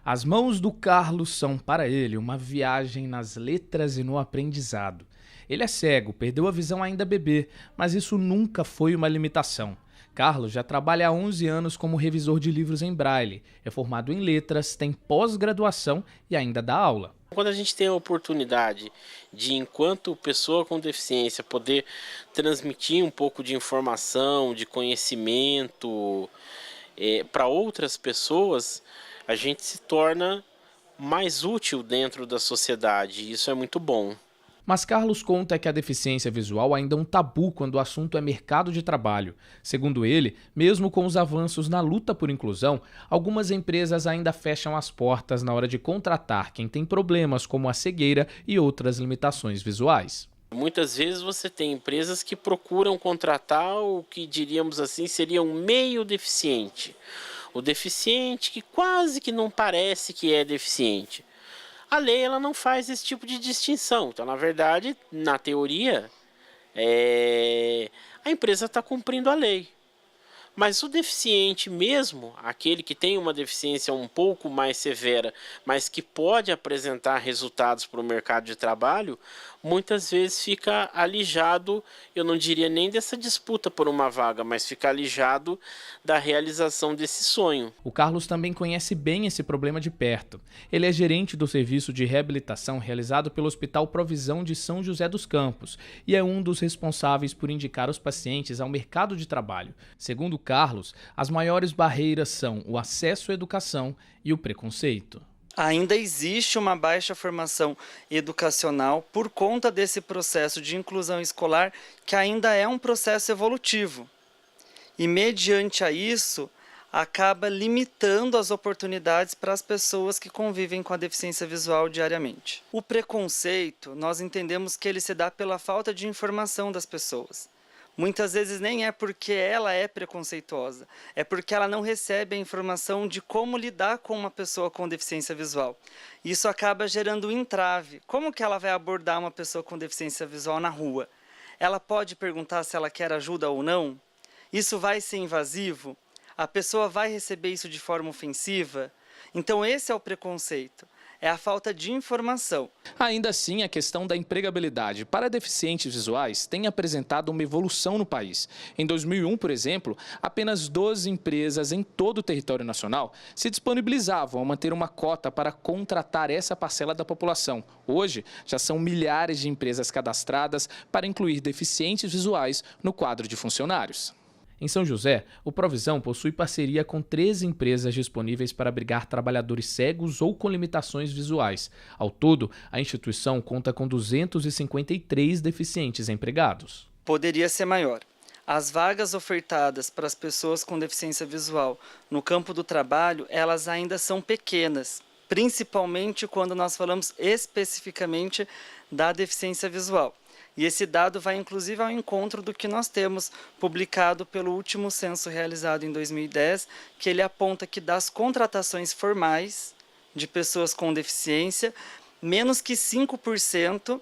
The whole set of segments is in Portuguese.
As mãos do Carlos são para ele uma viagem nas letras e no aprendizado. Ele é cego, perdeu a visão ainda bebê, mas isso nunca foi uma limitação. Carlos já trabalha há 11 anos como revisor de livros em braille, é formado em letras, tem pós-graduação e ainda dá aula. Quando a gente tem a oportunidade de, enquanto pessoa com deficiência, poder transmitir um pouco de informação, de conhecimento para outras pessoas, a gente se torna mais útil dentro da sociedade, e isso é muito bom. Mas Carlos conta que a deficiência visual ainda é um tabu quando o assunto é mercado de trabalho. Segundo ele, mesmo com os avanços na luta por inclusão, algumas empresas ainda fecham as portas na hora de contratar quem tem problemas como a cegueira e outras limitações visuais. Muitas vezes você tem empresas que procuram contratar o que, diríamos assim, seria um meio deficiente. O deficiente que quase que não parece que é deficiente. A lei ela não faz esse tipo de distinção. Então, na verdade, na teoria, a empresa está cumprindo a lei. Mas o deficiente mesmo, aquele que tem uma deficiência um pouco mais severa, mas que pode apresentar resultados para o mercado de trabalho, muitas vezes fica alijado, eu não diria nem dessa disputa por uma vaga, mas fica alijado da realização desse sonho. O Carlos também conhece bem esse problema de perto. Ele é gerente do serviço de reabilitação realizado pelo Hospital Provisão de São José dos Campos e é um dos responsáveis por indicar os pacientes ao mercado de trabalho. Segundo Carlos, as maiores barreiras são o acesso à educação e o preconceito. Ainda existe uma baixa formação educacional por conta desse processo de inclusão escolar, que ainda é um processo evolutivo. E, mediante a isso, acaba limitando as oportunidades para as pessoas que convivem com a deficiência visual diariamente. O preconceito, nós entendemos que ele se dá pela falta de informação das pessoas. Muitas vezes nem é porque ela é preconceituosa, é porque ela não recebe a informação de como lidar com uma pessoa com deficiência visual. Isso acaba gerando um entrave. Como que ela vai abordar uma pessoa com deficiência visual na rua? Ela pode perguntar se ela quer ajuda ou não? Isso vai ser invasivo? A pessoa vai receber isso de forma ofensiva? Então esse é o preconceito. É a falta de informação. Ainda assim, a questão da empregabilidade para deficientes visuais tem apresentado uma evolução no país. Em 2001, por exemplo, apenas 12 empresas em todo o território nacional se disponibilizavam a manter uma cota para contratar essa parcela da população. Hoje, já são milhares de empresas cadastradas para incluir deficientes visuais no quadro de funcionários. Em São José, o Provisão possui parceria com 13 empresas disponíveis para abrigar trabalhadores cegos ou com limitações visuais. Ao todo, a instituição conta com 253 deficientes empregados. Poderia ser maior. As vagas ofertadas para as pessoas com deficiência visual no campo do trabalho, elas ainda são pequenas, principalmente quando nós falamos especificamente da deficiência visual. E esse dado vai inclusive ao encontro do que nós temos publicado pelo último censo realizado em 2010, que ele aponta que das contratações formais de pessoas com deficiência, menos que 5%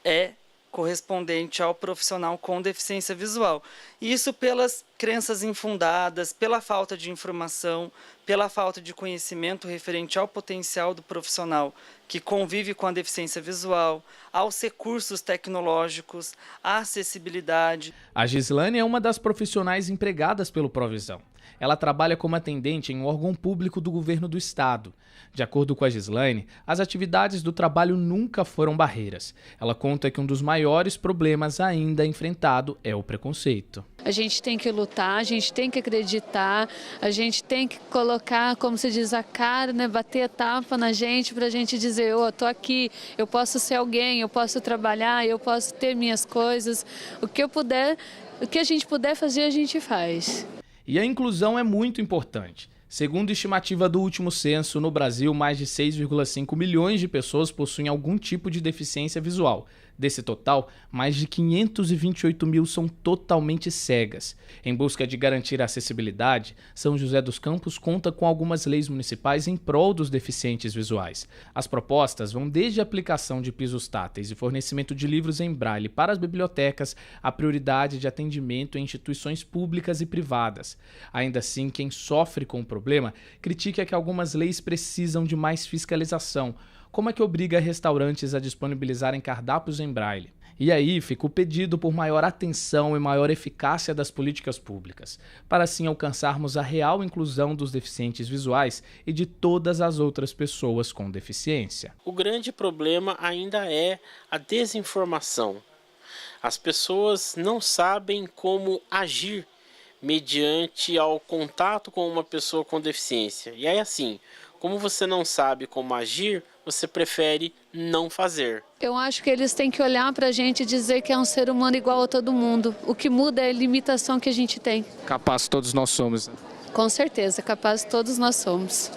é correspondente ao profissional com deficiência visual. E isso pelas crenças infundadas, pela falta de informação, pela falta de conhecimento referente ao potencial do profissional que convive com a deficiência visual, aos recursos tecnológicos, à acessibilidade. A Gislane é uma das profissionais empregadas pelo Provisão. Ela trabalha como atendente em um órgão público do governo do estado. De acordo com a Gislane, as atividades do trabalho nunca foram barreiras. Ela conta que um dos maiores problemas ainda enfrentado é o preconceito. A gente tem que lutar, a gente tem que acreditar, a gente tem que colocar, como se diz, a cara, né, bater a tapa na gente para a gente dizer, tô aqui, eu posso ser alguém, eu posso trabalhar, eu posso ter minhas coisas, o que eu puder, o que a gente puder fazer, a gente faz. E a inclusão é muito importante. Segundo a estimativa do último censo, no Brasil, mais de 6,5 milhões de pessoas possuem algum tipo de deficiência visual. Desse total, mais de 528 mil são totalmente cegas. Em busca de garantir a acessibilidade, São José dos Campos conta com algumas leis municipais em prol dos deficientes visuais. As propostas vão desde a aplicação de pisos táteis e fornecimento de livros em braille para as bibliotecas, a prioridade de atendimento em instituições públicas e privadas. Ainda assim, quem sofre com o problema critica que algumas leis precisam de mais fiscalização, como é que obriga restaurantes a disponibilizarem cardápios em braille. E aí fica o pedido por maior atenção e maior eficácia das políticas públicas, para assim alcançarmos a real inclusão dos deficientes visuais e de todas as outras pessoas com deficiência. O grande problema ainda é a desinformação. As pessoas não sabem como agir mediante ao contato com uma pessoa com deficiência. E aí assim, como você não sabe como agir, você prefere não fazer. Eu acho que eles têm que olhar para a gente e dizer que é um ser humano igual a todo mundo. O que muda é a limitação que a gente tem. Capaz todos nós somos. Com certeza, capaz todos nós somos.